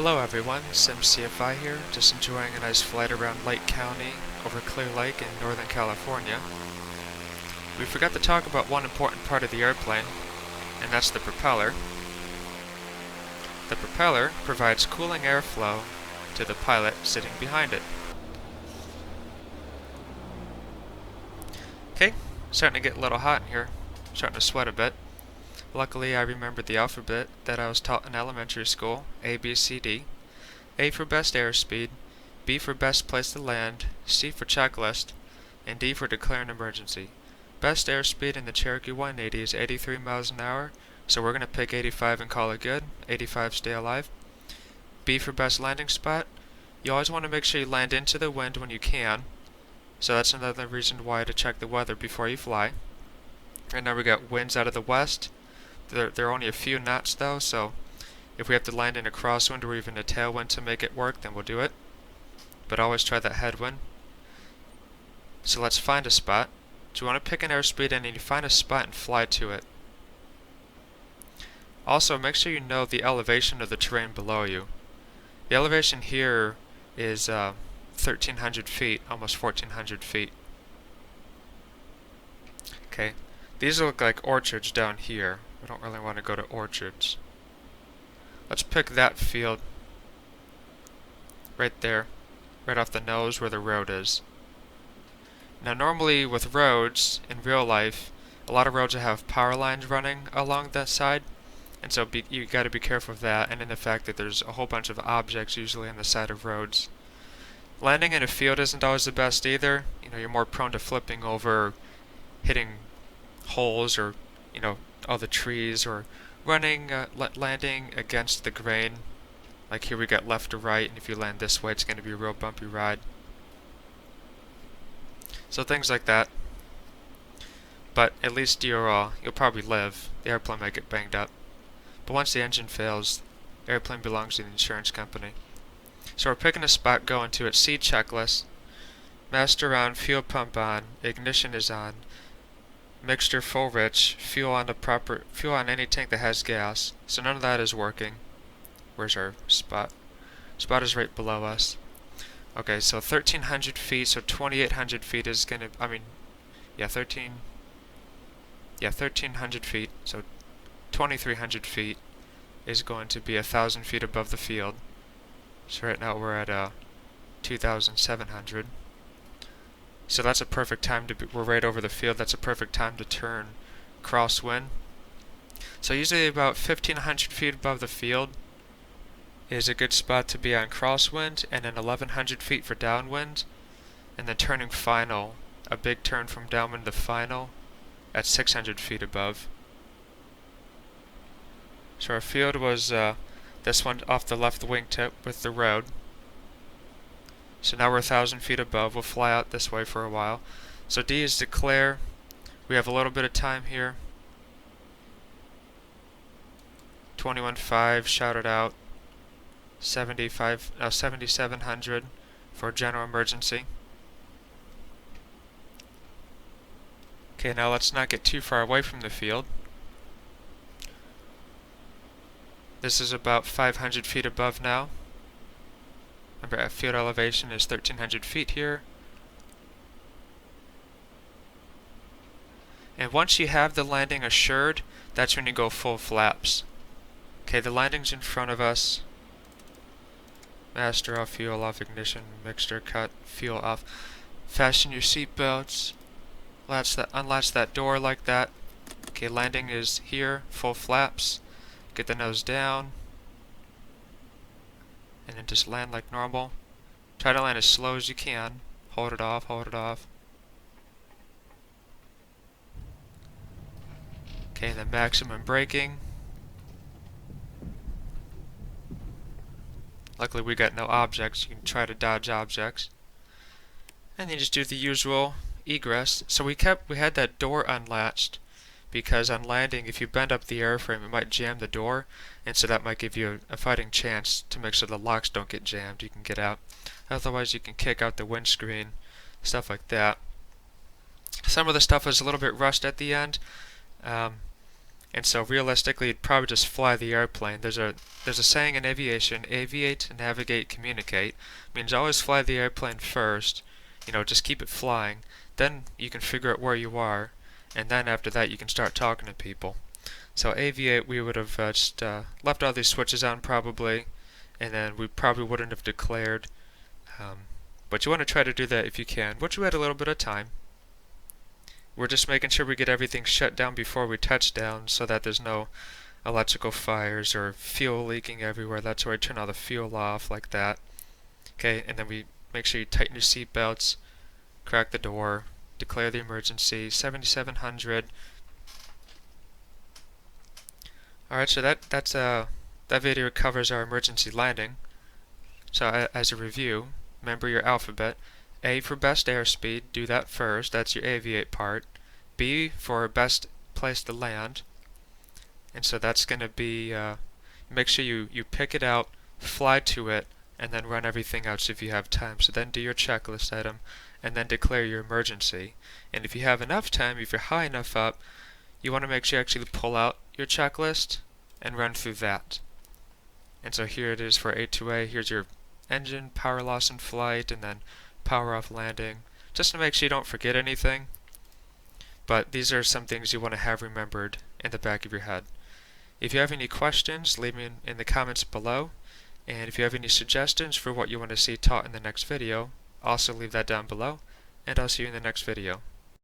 Hello everyone, SimCFI here, just enjoying a nice flight around Lake County over Clear Lake in Northern California. We forgot to talk about one important part of the airplane, and that's the propeller. The propeller provides cooling airflow to the pilot sitting behind it. Okay, starting to get a little hot in here, starting to sweat a bit. Luckily, I remembered the alphabet that I was taught in elementary school, A, B, C, D. A for best airspeed, B for best place to land, C for checklist, and D for declare an emergency. Best airspeed in the Cherokee 180 is 83 miles an hour, so we're going to pick 85 and call it good. 85, stay alive. B for best landing spot. You always want to make sure you land into the wind when you can, so that's another reason why to check the weather before you fly. Right now we got winds out of the west. There are only a few knots though, so if we have to land in a crosswind or even a tailwind to make it work, then we'll do it. But always try that headwind. So let's find a spot. So you want to pick an airspeed and then you find a spot and fly to it. Also, make sure you know the elevation of the terrain below you. The elevation here is 1,300 feet, almost 1,400 feet. Okay, these look like orchards down here. We don't really want to go to orchards. Let's pick that field right there, right off the nose where the road is. Now normally with roads, in real life, a lot of roads have power lines running along that side, and so you got to be careful of that, and in the fact that there's a whole bunch of objects usually on the side of roads. Landing in a field isn't always the best either. You know, you're more prone to flipping over, hitting holes, or all the trees, or landing against the grain. Like here we got left to right, and if you land this way it's going to be a real bumpy ride. So things like that. But at least you'll probably live. The airplane might get banged up. But once the engine fails, the airplane belongs to the insurance company. So we're picking a spot, going to it. C checklist. Master on, fuel pump on, ignition is on. Mixture full rich, fuel on any tank that has gas. So none of that is working. Where's our spot? Spot is right below us. Okay, so 1,300 feet, so 2,800 feet is gonna, 1,300 feet, so 2,300 feet is going to be 1,000 feet above the field. So right now we're at 2,700. So that's a perfect time we're right over the field, that's a perfect time to turn crosswind. So usually about 1,500 feet above the field is a good spot to be on crosswind, and then 1,100 feet for downwind, and then turning final, a big turn from downwind to final at 600 feet above. So our field was this one off the left wingtip with the road. So now we're 1,000 feet above. We'll fly out this way for a while. So D is declare. We have a little bit of time here. 21.5, shout it out. 7,700 for a general emergency. Okay, now let's not get too far away from the field. This is about 500 feet above now. Remember, at field elevation is 1,300 feet here. And once you have the landing assured, that's when you go full flaps. Okay, the landing's in front of us. Master off, fuel off, ignition, mixture cut, fuel off. Fasten your seat belts. Unlatch that door like that. Okay, landing is here, full flaps. Get the nose down. And then just land like normal. Try to land as slow as you can. Hold it off, hold it off. Okay, then maximum braking. Luckily we got no objects, you can try to dodge objects. And then just do the usual egress. So we had that door unlatched, because on landing, if you bend up the airframe, it might jam the door, and so that might give you a fighting chance to make sure the locks don't get jammed. You can get out. Otherwise, you can kick out the windscreen, stuff like that. Some of the stuff was a little bit rushed at the end. And so realistically, you'd probably just fly the airplane. There's a saying in aviation: aviate, navigate, communicate. Means always fly the airplane first. You know, just keep it flying. Then you can figure out where you are, and then after that you can start talking to people. So aviate, we would have just left all these switches on probably, and then we probably wouldn't have declared. But you want to try to do that if you can. Once you had a little bit of time. We're just making sure we get everything shut down before we touch down so that there's no electrical fires or fuel leaking everywhere. That's where I turn all the fuel off like that. Okay, and then we make sure you tighten your seat belts, crack the door, declare the emergency, 7700. Alright, so that video covers our emergency landing. So as a review, remember your alphabet. A for best airspeed, do that first, that's your aviate part. B for best place to land, and so that's going to be, make sure you pick it out, fly to it, and then run everything else if you have time. So then do your checklist item, and then declare your emergency. And if you have enough time, if you're high enough up, you want to make sure you actually pull out your checklist and run through that. And so here it is for A2A. Here's your engine, power loss in flight, and then power off landing, just to make sure you don't forget anything. But these are some things you want to have remembered in the back of your head. If you have any questions, leave me in the comments below, and if you have any suggestions for what you want to see taught in the next video, also leave that down below, and I'll see you in the next video.